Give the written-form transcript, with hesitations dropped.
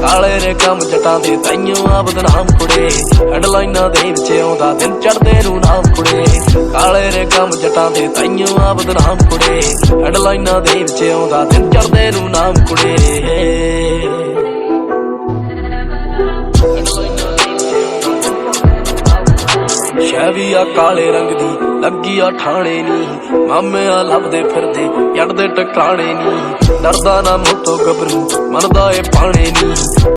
ਕਾਲੇ ਨੇ ਕੰਮ ਜਟਾਂ ਦੇ ਤਾਈਓ ਆ ਬਦਨਾਮ ਕੁੜੇ, ਹੈਡਲਾਈਨਾਂ ਦੇ ਵਿੱਚ ਆਉਂਦਾ ਦਿਨ ਚੜ੍ਹਦੇ ਨੂੰ ਨਾਮ ਕੁੜੇ। ਕਾਲੇ ਨੇ ਕੰਮ ਜਟਾਂ ਦੇ ਤਾਈਓ ਆ ਬਦਨਾਮ ਕੁੜੇ, ਹੈਡਲਾਈਨਾਂ ਦੇ ਵਿੱਚ ਆਉਂਦਾ ਦਿਨ ਚੜ੍ਹਦੇ ਨੂੰ ਨਾਮ ਕੁੜੇ। ਸ਼ੈਵੀ ਆ ਕਾਲੇ ਰੰਗ ਦੀ ਲੱਗੀ ਆ ਠਾਣੇ ਨੀ, ਮਾਮੇ ਆ ਲੱਭਦੇ ਫਿਰਦੇ ਜੱਟ ਦੇ ਟਿਕਾਣੇ ਨੀ। ਡਰਦਾ ਨਾ ਮੋਟੋ ਗੱਭਰੂ ਮੰਨਦਾ ਏ ਪਾਣੇ ਨੀ।